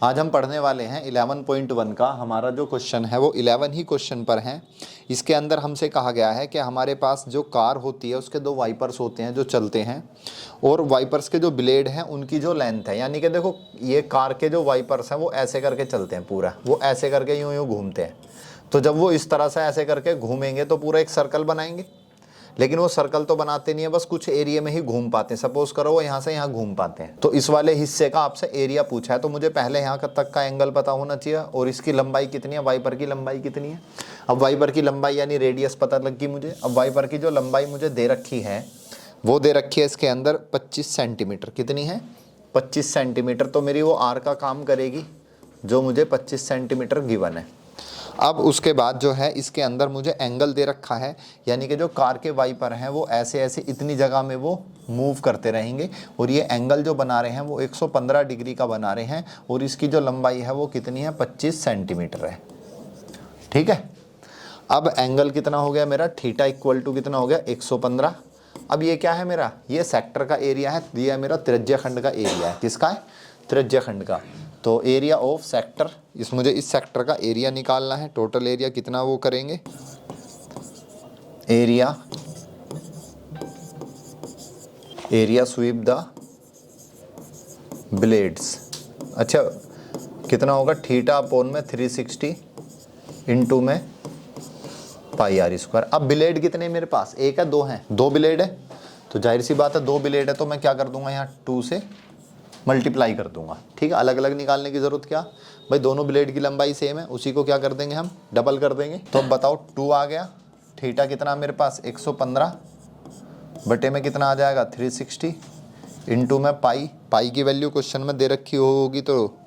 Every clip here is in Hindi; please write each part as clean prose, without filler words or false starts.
आज हम पढ़ने वाले हैं 11.1 का। हमारा जो क्वेश्चन है वो 11 ही क्वेश्चन पर है। इसके अंदर हमसे कहा गया है कि हमारे पास जो कार होती है उसके दो वाइपर्स होते हैं जो चलते हैं, और वाइपर्स के जो ब्लेड हैं उनकी जो लेंथ है, यानी कि देखो ये कार के जो वाइपर्स हैं वो ऐसे करके चलते हैं, पूरा वो ऐसे करके यूं यूं घूमते हैं। तो जब वो इस तरह से ऐसे करके घूमेंगे तो पूरा एक सर्कल बनाएंगे, लेकिन वो सर्कल तो बनाते नहीं है, बस कुछ एरिया में ही घूम पाते हैं। सपोज करो वो यहाँ से यहाँ घूम पाते हैं, तो इस वाले हिस्से का आपसे एरिया पूछा है, तो मुझे पहले यहाँ तक का एंगल पता होना चाहिए और इसकी लंबाई कितनी है, वाइपर की लंबाई कितनी है। अब वाइपर की लंबाई यानी रेडियस पता लग गई मुझे। अब वाइपर की जो लंबाई मुझे दे रखी है वो दे रखी है इसके अंदर 25 सेंटीमीटर। कितनी है? 25 सेंटीमीटर। तो मेरी वो आर का काम करेगी जो मुझे 25 सेंटीमीटर गिवन है। अब उसके बाद जो है इसके अंदर मुझे एंगल दे रखा है, यानी कि जो कार के वाइपर हैं वो ऐसे ऐसे इतनी जगह में वो मूव करते रहेंगे, और ये एंगल जो बना रहे हैं वो 115 डिग्री का बना रहे हैं, और इसकी जो लंबाई है वो कितनी है, 25 सेंटीमीटर है। ठीक है। अब एंगल कितना हो गया मेरा, थीटा इक्वल टू कितना हो गया, 115। अब ये क्या है मेरा, ये सेक्टर का एरिया है, ये है मेरा त्रिज्याखंड का एरिया है। किसका है? त्रिज्याखंड का। तो एरिया ऑफ सेक्टर, मुझे इस सेक्टर का एरिया निकालना है। टोटल एरिया कितना वो करेंगे, एरिया स्वीप द ब्लेड्स। अच्छा कितना होगा, थीटा अपॉन में 360 इंटू में पाई आर स्क्वायर। अब ब्लेड कितने मेरे पास, एक है दो है, दो ब्लेड है, तो जाहिर सी बात है दो ब्लेड है, तो मैं क्या कर दूंगा यहाँ 2 से मल्टीप्लाई कर दूंगा। ठीक है, अलग अलग निकालने की ज़रूरत क्या भाई, दोनों ब्लेड की लंबाई सेम है, उसी को क्या कर देंगे हम, डबल कर देंगे। तो अब बताओ 2 आ गया, थीटा कितना मेरे पास 115 बटे में कितना आ जाएगा 360 इंटू में पाई। पाई की वैल्यू क्वेश्चन में दे रखी होगी, तो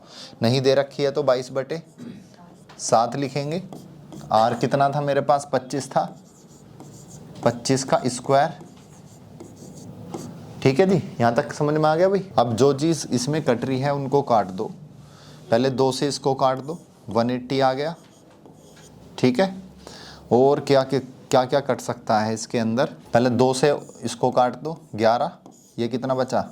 नहीं दे रखी है तो 22/7 लिखेंगे। आर कितना था मेरे पास, 25 था, 25 का स्क्वायर। ठीक है जी, यहाँ तक समझ में आ गया भाई। अब जो चीज़ इसमें कट रही है उनको काट दो, पहले 2 से इसको काट दो, 180 आ गया। ठीक है, और क्या क्या क्या कट सकता है इसके अंदर, पहले 2 से इसको काट दो 11, ये कितना बचा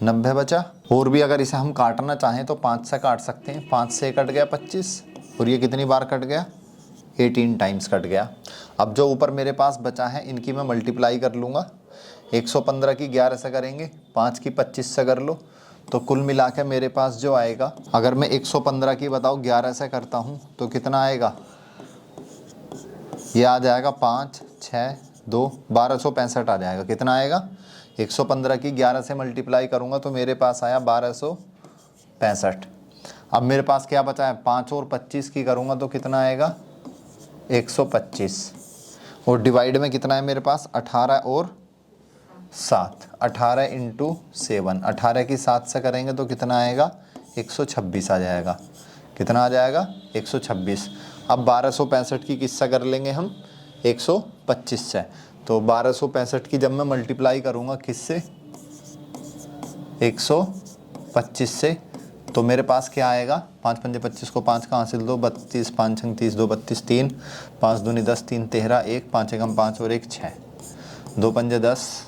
90 बचा। और भी अगर इसे हम काटना चाहें तो 5 से काट सकते हैं, 5 से कट गया 25, और ये कितनी बार कट गया, 18 टाइम्स कट गया। अब जो ऊपर मेरे पास बचा है इनकी मैं मल्टीप्लाई कर लूँगा। 115 की 11 से करेंगे, 5 की 25 से कर लो, तो कुल मिला के मेरे पास जो आएगा, अगर मैं 115 की बताओ 11 से करता हूँ तो कितना आएगा, ये आ जाएगा 5 6 2 1265 आ जाएगा। कितना आएगा, 115 की 11 से मल्टीप्लाई करूँगा तो मेरे पास आया 1265। अब मेरे पास क्या बचा है, 5 और 25 की करूँगा तो कितना आएगा 125, और डिवाइड में कितना है मेरे पास 18 और 7, 18 इंटू 7, 18 की 7 से करेंगे तो कितना आएगा 126 आ जाएगा। कितना आ जाएगा 126। अब 1265 की किससे कर लेंगे हम, 125 से। तो 1265 की जब मैं मल्टीप्लाई करूँगा किससे, 125 से, तो मेरे पास क्या आएगा, 5 पंजे 25 को 5 का हासिल 2, 32 5 छंग 30, 2 32 3, 5 दूनी 10, 3 13, 1 5 एकम 5 और 1 6, 2 पंजे 10,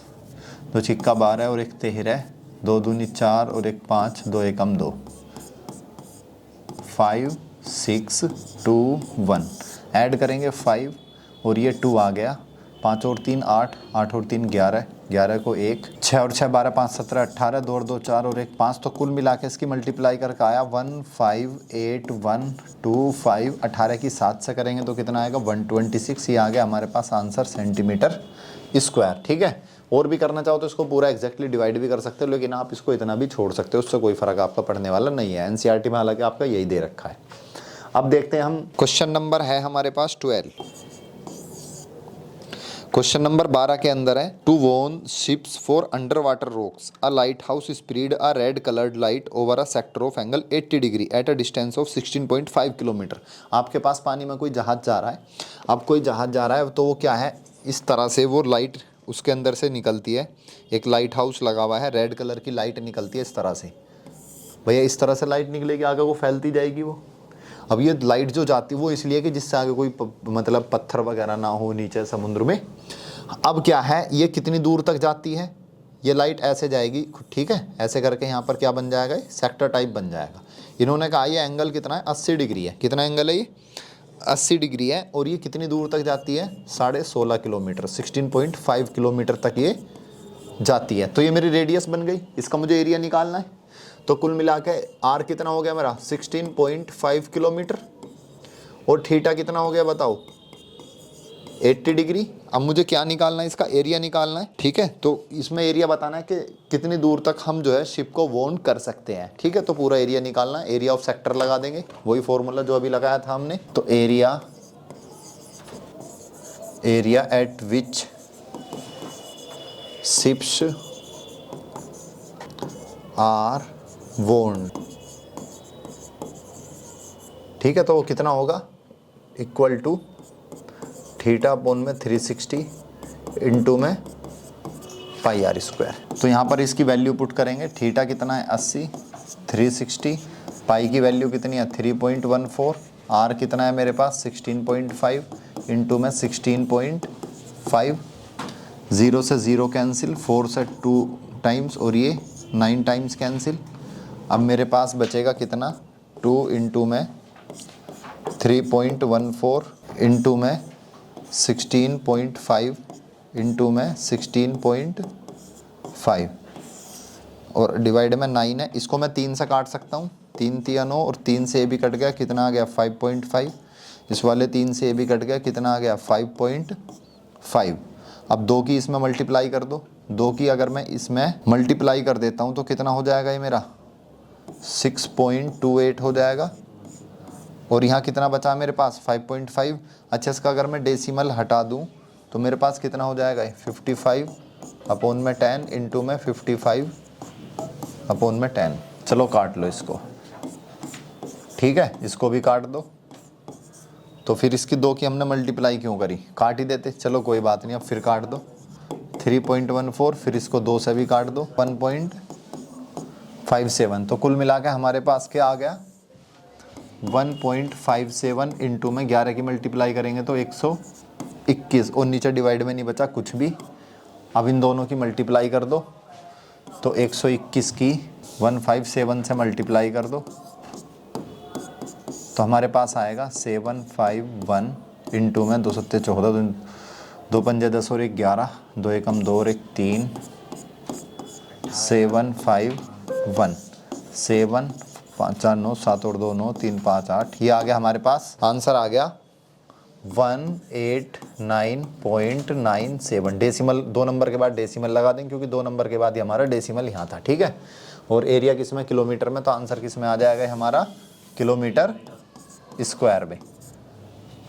2 छिक्का 12 और 1 13, 2 दूनी 4 और 1 5, 2 एकम 2, 5 6 2 1, ऐड करेंगे 5 और ये 2 आ गया, 5 और 3 8, 8 और 3 11, 11 को 1, 6 और 6 12, 5 17 18, 2 और 2 4 और 1 5, तो कुल मिला के इसकी मल्टीप्लाई करके आया 158,125। 18 की 7 से करेंगे तो कितना आएगा 126। ये आ गया हमारे पास आंसर सेंटीमीटर स्क्वायर। ठीक है, और भी करना चाहो तो इसको पूरा एग्जैक्टली डिवाइड भी कर सकते हो, लेकिन आप इसको इतना भी छोड़ सकते हो, उससे कोई फर्क आपका पड़ने वाला नहीं है। एनसीईआरटी में हालांकि आपका यही दे रखा है। अब देखते हैं हम, क्वेश्चन नंबर है हमारे पास 12। क्वेश्चन नंबर 12 के अंदर है, to warn ships for under water rocks a light house spread a red coloured light over a sector of angle 80 degree at a distance of 16.5 kilometre. आपके पास पानी में कोई जहाज जा रहा है, अब कोई जहाज जा रहा है तो वो क्या है, इस तरह से वो लाइट उसके अंदर से निकलती है, एक लाइट हाउस लगा हुआ है, रेड कलर की लाइट निकलती है इस तरह से। भैया इस तरह से लाइट निकलेगी, आगे वो फैलती जाएगी वो। अब ये लाइट जो जाती है वो इसलिए कि जिससे आगे कोई मतलब पत्थर वगैरह ना हो नीचे समुद्र में। अब क्या है, ये कितनी दूर तक जाती है, ये लाइट ऐसे जाएगी, ठीक है, ऐसे करके यहाँ पर क्या बन जाएगा, सेक्टर टाइप बन जाएगा। इन्होंने कहा ये एंगल कितना है, 80 डिग्री है। कितना एंगल है ये, 80 डिग्री है। और ये कितनी दूर तक जाती है, 16.5 किलोमीटर, 16.5 किलोमीटर तक ये जाती है। तो ये मेरी रेडियस बन गई, इसका मुझे एरिया निकालना है। तो कुल मिला के आर कितना हो गया मेरा, 16.5 किलोमीटर, और थीटा कितना हो गया बताओ, 80 डिग्री। अब मुझे क्या निकालना है, इसका एरिया निकालना है। ठीक है, तो इसमें एरिया बताना है कि कितनी दूर तक हम जो है शिप को वॉर्न कर सकते हैं। ठीक है, तो पूरा एरिया निकालना है, एरिया ऑफ सेक्टर लगा देंगे, वही फॉर्मूला जो अभी लगाया था हमने। तो area at which ships are warned, ठीक है, तो वो कितना होगा, इक्वल टू थीटा अपॉन में 360 इंटू में पाई आर स्क्वायर। तो यहाँ पर इसकी वैल्यू पुट करेंगे, थीटा कितना है 80, 360, पाई की वैल्यू कितनी है 3.14, आर कितना है मेरे पास 16.5 इंटू में 16.5, 0 से 0 कैंसिल, 4 से 2 टाइम्स और ये 9 टाइम्स कैंसिल। अब मेरे पास बचेगा कितना, 2 इंटू में 3.14 इंटू में 16.5 इंटू में 16.5 और डिवाइड में 9 है। इसको मैं 3 से काट सकता हूँ, 3 3 9 और 3 से ये भी कट गया, कितना आ गया 5.5। इस वाले 3 से ये भी कट गया, कितना आ गया 5.5। अब 2 की इसमें मल्टीप्लाई कर दो, 2 की अगर मैं इसमें मल्टीप्लाई कर देता हूँ तो कितना हो जाएगा ये मेरा 6.28 हो जाएगा। और यहाँ कितना बचा मेरे पास 5.5। अच्छा, इसका अगर मैं डेसिमल हटा दूँ तो मेरे पास कितना हो जाएगा 55 अपॉन में 10 इंटू में 55 अपॉन में 10। चलो काट लो इसको, ठीक है, इसको भी काट दो। तो फिर इसकी 2 की हमने मल्टीप्लाई क्यों करी, काट ही देते, चलो कोई बात नहीं, अब फिर काट दो 3.14, फिर इसको 2 से भी काट दो 1.57। तो कुल मिला के हमारे पास क्या आ गया 1.57 इंटू में 11 की मल्टीप्लाई करेंगे तो 121, और नीचे डिवाइड में नहीं बचा कुछ भी। अब इन दोनों की मल्टीप्लाई कर दो, तो 121 की 157 से मल्टीप्लाई कर दो तो हमारे पास आएगा 751 इंटू में 2 सत्ते 14, 2 पंजे 10 और 1 11, 2 एकम 2 और 1 3, 751, 7 5 4 9 7 और 2 9 3 5 8। ये आ गया हमारे पास, आंसर आ गया 189.97। डेसिमल 2 नंबर के बाद डेसिमल लगा दें क्योंकि 2 नंबर के बाद ही हमारा डेसिमल यहाँ था। ठीक है, और एरिया किस में, किलोमीटर में, तो आंसर किस में आ जाएगा हमारा किलोमीटर स्क्वायर में।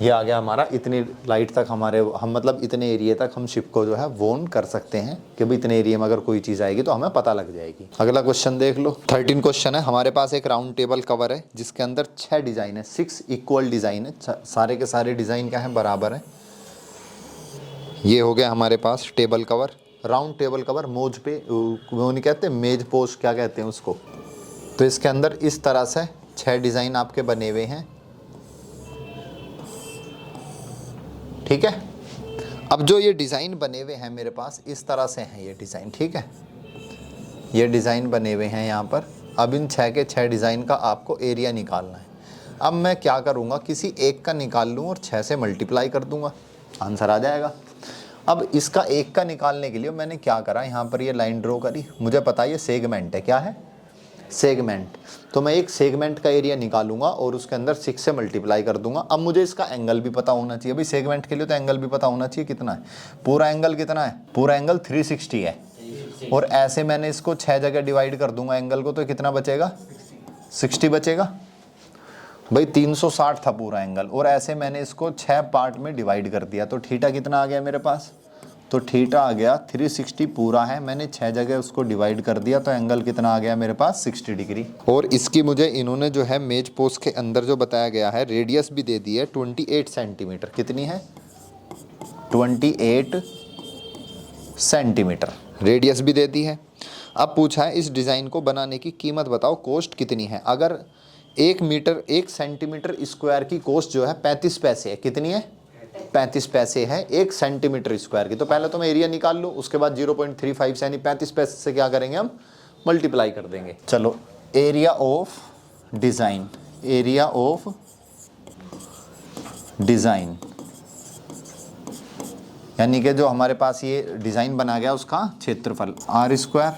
ये आ गया हमारा, इतनी लाइट तक हम मतलब इतने एरिया तक हम शिप को जो है वॉर्न कर सकते हैं कि भाई इतने एरिया में अगर कोई चीज़ आएगी तो हमें पता लग जाएगी। अगला क्वेश्चन देख लो, 13 क्वेश्चन है। हमारे पास एक राउंड टेबल कवर है जिसके अंदर 6 डिज़ाइन है, 6 इक्वल डिज़ाइन है, सारे के सारे डिज़ाइन क्या है, बराबर है। ये हो गया हमारे पास table cover, round table cover. मोज पे वो नहीं कहते, मेज पोस्ट क्या कहते हैं उसको। तो इसके अंदर इस तरह से 6 डिज़ाइन आपके बने हुए हैं। ठीक है, अब जो ये डिज़ाइन बने हुए हैं मेरे पास इस तरह से हैं ये डिज़ाइन। ठीक है, ये डिज़ाइन बने हुए हैं यहाँ पर। अब इन 6 के 6 डिज़ाइन का आपको एरिया निकालना है। अब मैं क्या करूँगा, किसी एक का निकाल लूँ और 6 से मल्टीप्लाई कर दूँगा, आंसर आ जाएगा। अब इसका एक का निकालने के लिए मैंने क्या करा, यहाँ पर ये लाइन ड्रॉ करी। मुझे पता है ये सेगमेंट है, क्या है, सेगमेंट। तो मैं एक सेगमेंट का एरिया निकालूंगा और उसके अंदर 6 से मल्टीप्लाई कर दूंगा। अब मुझे इसका एंगल भी पता होना चाहिए, भाई सेगमेंट के लिए तो एंगल भी पता होना चाहिए कितना है। पूरा एंगल कितना है, पूरा एंगल 360 है। और ऐसे मैंने इसको 6 जगह डिवाइड कर दूंगा एंगल को, तो कितना बचेगा 60 बचेगा। भाई 360 था पूरा एंगल, और ऐसे मैंने इसको 6 पार्ट में डिवाइड कर दिया, तो थीटा कितना आ गया मेरे पास, तो थीटा आ गया 360 पूरा है। मैंने 6 जगह उसको डिवाइड कर दिया, तो एंगल कितना आ गया मेरे पास 60 डिग्री। और इसकी मुझे इन्होंने जो है मेज पोस्ट के अंदर जो बताया गया है रेडियस भी दे दी है 28 सेंटीमीटर। कितनी है, 28 सेंटीमीटर रेडियस भी दे दी है। अब पूछा है इस डिज़ाइन को बनाने की कीमत बताओ, कॉस्ट कितनी है। अगर 1 सेंटीमीटर स्क्वायर की कॉस्ट जो है 35 पैसे है। कितनी है, 35 पैसे है 1 सेंटीमीटर स्क्वायर की। तो पहले तो मैं एरिया निकाल लूँ, उसके बाद 0.35 यानी 35 पैसे से क्या करेंगे हम, मल्टीप्लाई कर देंगे। चलो, area of design, area of design, यानी कि जो हमारे पास ये डिज़ाइन बना गया उसका क्षेत्रफल r²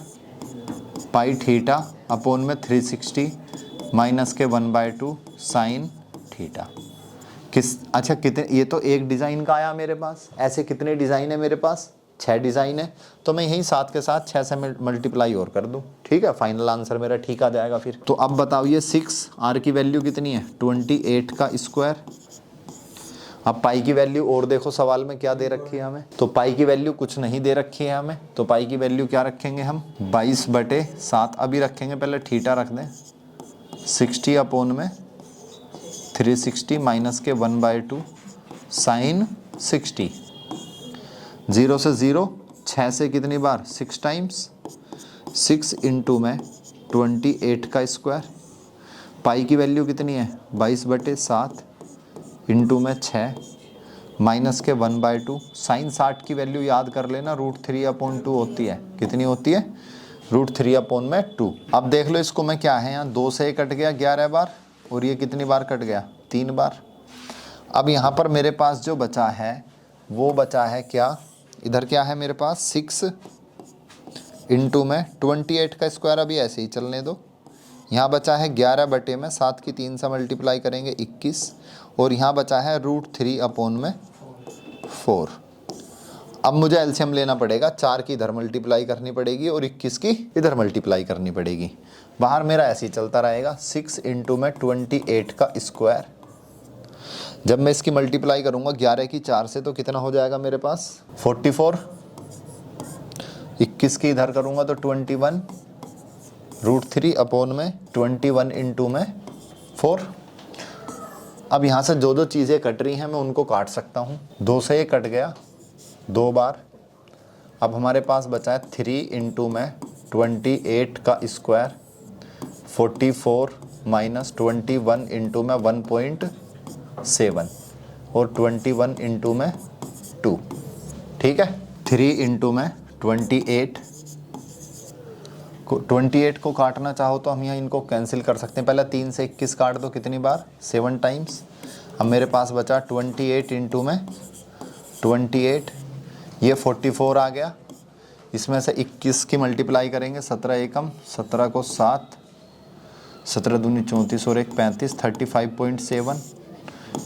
पाई थीटा अपॉन में 360 माइनस के 1/2 साइन थीटा। अच्छा कितने, ये तो एक डिज़ाइन का आया मेरे पास, ऐसे कितने डिज़ाइन है मेरे पास? 6 डिज़ाइन है, तो मैं यही 7 के साथ 6 से मल्टीप्लाई और कर दूं, ठीक है, फाइनल आंसर मेरा ठीक आ जाएगा फिर। तो अब बताओ ये 6 r की वैल्यू कितनी है? 28 का स्क्वायर। अब पाई की वैल्यू और देखो सवाल में क्या दे रखी है हमें, तो पाई की वैल्यू कुछ नहीं दे रखी है हमें, तो पाई की वैल्यू क्या रखेंगे हम? 22/7 अभी रखेंगे, पहले थीटा रख दें, 60 अपॉन में 360 माइनस के 1/2 साइन 60। 0 से 0, 6 से कितनी बार? 6 टाइम्स, 6 इंटू में 28 का स्क्वायर। पाई की वैल्यू कितनी है? 22/7 इंटू में 6 माइनस के 1/2 साइन 60 की वैल्यू याद कर लेना, √3/2 होती है। कितनी होती है? √3/2। अब देख लो इसको मैं क्या है, यहाँ 2 से कट गया 11 बार, और ये कितनी बार कट गया? 3 बार। अब यहाँ पर मेरे पास जो बचा है वो बचा है क्या? इधर क्या है मेरे पास? 6 इंटू में 28 का स्क्वायर, अभी ऐसे ही चलने दो। यहाँ बचा है 11/7 की 3 से मल्टीप्लाई करेंगे 21, और यहाँ बचा है √3/4। अब मुझे एलसीएम लेना पड़ेगा, 4 की इधर मल्टीप्लाई करनी पड़ेगी और 21 की इधर मल्टीप्लाई करनी पड़ेगी। बाहर मेरा ऐसे ही चलता रहेगा, 6 इंटू में 28 का स्क्वायर। जब मैं इसकी मल्टीप्लाई करूँगा 11 की 4 से, तो कितना हो जाएगा मेरे पास? 44। 21 की इधर करूँगा तो 21, √3/21 इंटू में 4। अब यहाँ से जो जो चीज़ें कट रही हैं मैं उनको काट सकता हूँ। 2 से ये कट गया 2 बार। अब हमारे पास बचा है 3 इंटू में 28 का स्क्वायर, 44 माइनस 21 इंटू में 1.7 और 21 इंटू में 2, ठीक है। 3 इंटू में 28 को काटना चाहो तो हम यहाँ इनको कैंसिल कर सकते हैं। पहले 3 से 21 काट दो, कितनी बार? 7 टाइम्स। अब मेरे पास बचा 28 इंटू में 28, ये 44 आ गया। इसमें से 21 की मल्टीप्लाई करेंगे, 17 एकम 17 को 7, 17 दूनी 34 और 1 35, 35.7।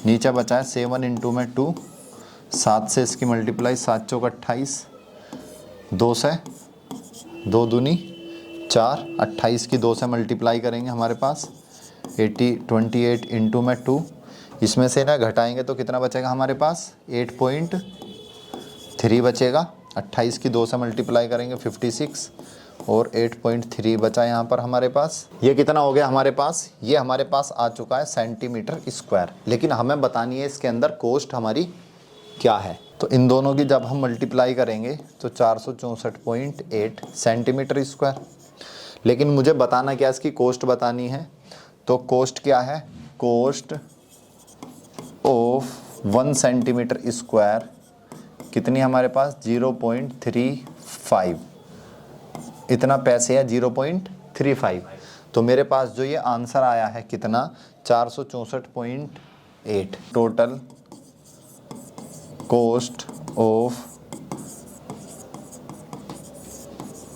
नीचे बचा है 7 इंटू में 2, 7 से इसकी मल्टीप्लाई, 7 चौक 28, 2 से 2 दूनी 4, 28 की 2 से मल्टीप्लाई करेंगे, हमारे पास 28 इंटू में 2, इसमें से ना घटाएंगे तो कितना बचेगा हमारे पास? 8.3 बचेगा। 28 की 2 से मल्टीप्लाई करेंगे 56 और 8.3 बचा यहाँ पर हमारे पास। ये कितना हो गया हमारे पास? ये हमारे पास आ चुका है सेंटीमीटर स्क्वायर। लेकिन हमें बतानी है इसके अंदर कॉस्ट हमारी क्या है। तो इन दोनों की जब हम मल्टीप्लाई करेंगे तो 464.8 सेंटीमीटर स्क्वायर। लेकिन मुझे बताना क्या, इसकी कॉस्ट बतानी है। तो कॉस्ट क्या है? कॉस्ट ऑफ 1 सेंटीमीटर स्क्वायर कितनी हमारे पास? 0.35। इतना पैसे है 0.35। तो मेरे पास जो ये आंसर आया है कितना? 464.8। टोटल कॉस्ट ऑफ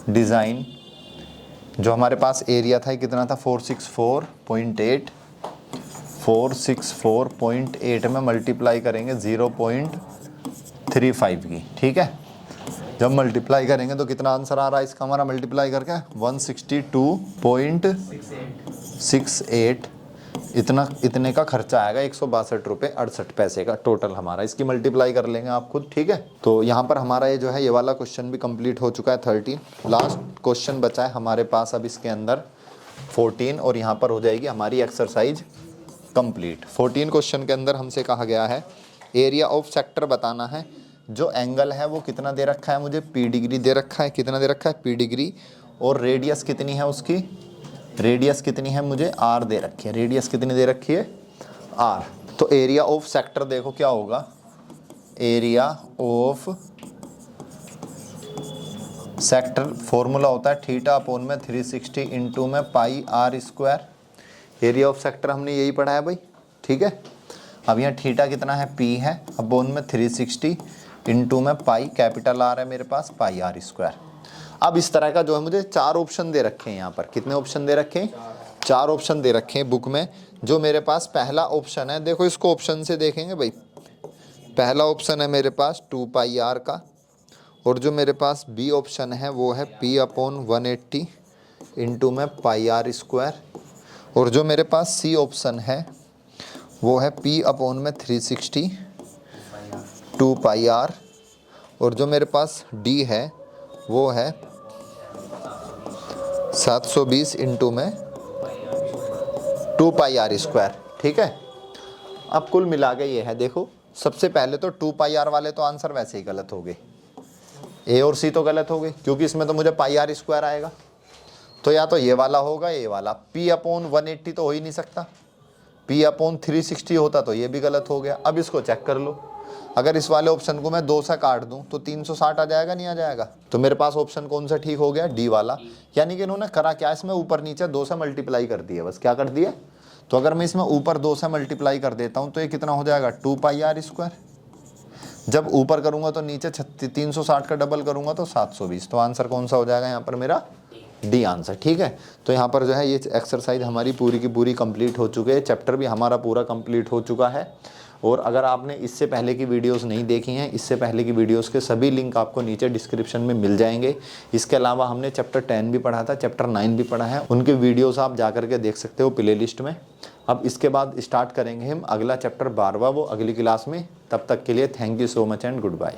डिज़ाइन, जो हमारे पास एरिया था कितना था? 464.8। 464.8 में मल्टीप्लाई करेंगे 0.35 की, ठीक है। जब मल्टीप्लाई करेंगे तो कितना आंसर आ रहा है इसका हमारा मल्टीप्लाई करके? 162.68। इतने का खर्चा आएगा, 162 रुपये 68 पैसे का टोटल हमारा। इसकी मल्टीप्लाई कर लेंगे आप खुद, ठीक है। तो यहाँ पर हमारा ये जो है ये वाला क्वेश्चन भी कंप्लीट हो चुका है 13। लास्ट क्वेश्चन बचा है हमारे पास अब इसके अंदर 14, और यहाँ पर हो जाएगी हमारी एक्सरसाइज कंप्लीट। 14 क्वेश्चन के अंदर हमसे कहा गया है एरिया ऑफ सेक्टर बताना है। जो एंगल है वो कितना दे रखा है मुझे? P डिग्री दे रखा है। कितना दे रखा है? P degree. और रेडियस कितनी है उसकी? रेडियस कितनी है मुझे? R दे रखी है। रेडियस कितनी दे रखी है? R। तो एरिया ऑफ सेक्टर देखो क्या होगा? एरिया ऑफ सेक्टर फॉर्मूला होता है थीटा अपॉन में 360 इंटू में पाई R square. Area of sector हमने यही पढ़ा है भाई, ठीक है। अब यहाँ थीटा कितना है, पी है, अब बोन में 360 इंटू में पाई, कैपिटल आर है मेरे पास, पाई आर स्क्वायर। अब इस तरह का जो है मुझे 4 ऑप्शन दे रखे हैं यहाँ पर। कितने ऑप्शन दे रखे हैं, 4 ऑप्शन दे रखे हैं बुक में। जो मेरे पास पहला ऑप्शन है, देखो इसको ऑप्शन से देखेंगे भाई। पहला ऑप्शन है मेरे पास 2 पाई आर का, और जो मेरे पास बी ऑप्शन है वो है पी अपॉन 180 इंटू में पाई आर स्क्वायर, और जो मेरे पास सी ऑप्शन है वो है पी अपॉन में 360 2 पाई आर, और जो मेरे पास डी है वो है 720 इंटू में 2 पाई आर स्क्वायर, ठीक है। अब कुल मिला के ये है, देखो सबसे पहले तो 2 पाई आर वाले तो आंसर वैसे ही गलत हो गए, ए और सी तो गलत हो गए, क्योंकि इसमें तो मुझे पाई आर स्क्वायर आएगा। तो या तो ये वाला होगा, ये वाला। पी अपॉन 180 तो हो ही नहीं सकता, पी अपॉन 360 होता तो ये भी गलत हो गया। अब इसको चेक कर लो, अगर इस वाले ऑप्शन को मैं 2 से काट दूं तो 360 आ जाएगा, नहीं आ जाएगा? तो मेरे पास ऑप्शन कौन सा ठीक हो गया, डी वाला। यानी कि इन्होंने करा क्या, इसमें ऊपर नीचे 2 से मल्टीप्लाई कर दिया, बस क्या कर दिया। तो अगर मैं इसमें ऊपर 2 से मल्टीप्लाई कर देता हूं तो ये कितना हो जाएगा, 2 पाई आर स्क्वायर। जब ऊपर करूंगा तो नीचे 360 का डबल करूंगा तो 720। तो आंसर कौन सा हो जाएगा यहाँ पर मेरा, डी आंसर, ठीक है। तो यहाँ पर जो है ये एक्सरसाइज हमारी पूरी की पूरी कंप्लीट हो चुकी है, चैप्टर भी हमारा पूरा कंप्लीट हो चुका है। और अगर आपने इससे पहले की वीडियोस नहीं देखी हैं, इससे पहले की वीडियोस के सभी लिंक आपको नीचे डिस्क्रिप्शन में मिल जाएंगे। इसके अलावा हमने चैप्टर 10 भी पढ़ा था, चैप्टर 9 भी पढ़ा है, उनके वीडियोस आप जा करके देख सकते हो प्ले लिस्ट में। अब इसके बाद स्टार्ट करेंगे हम अगला चैप्टर 12वां, वो अगली क्लास में। तब तक के लिए thank you so much and good bye.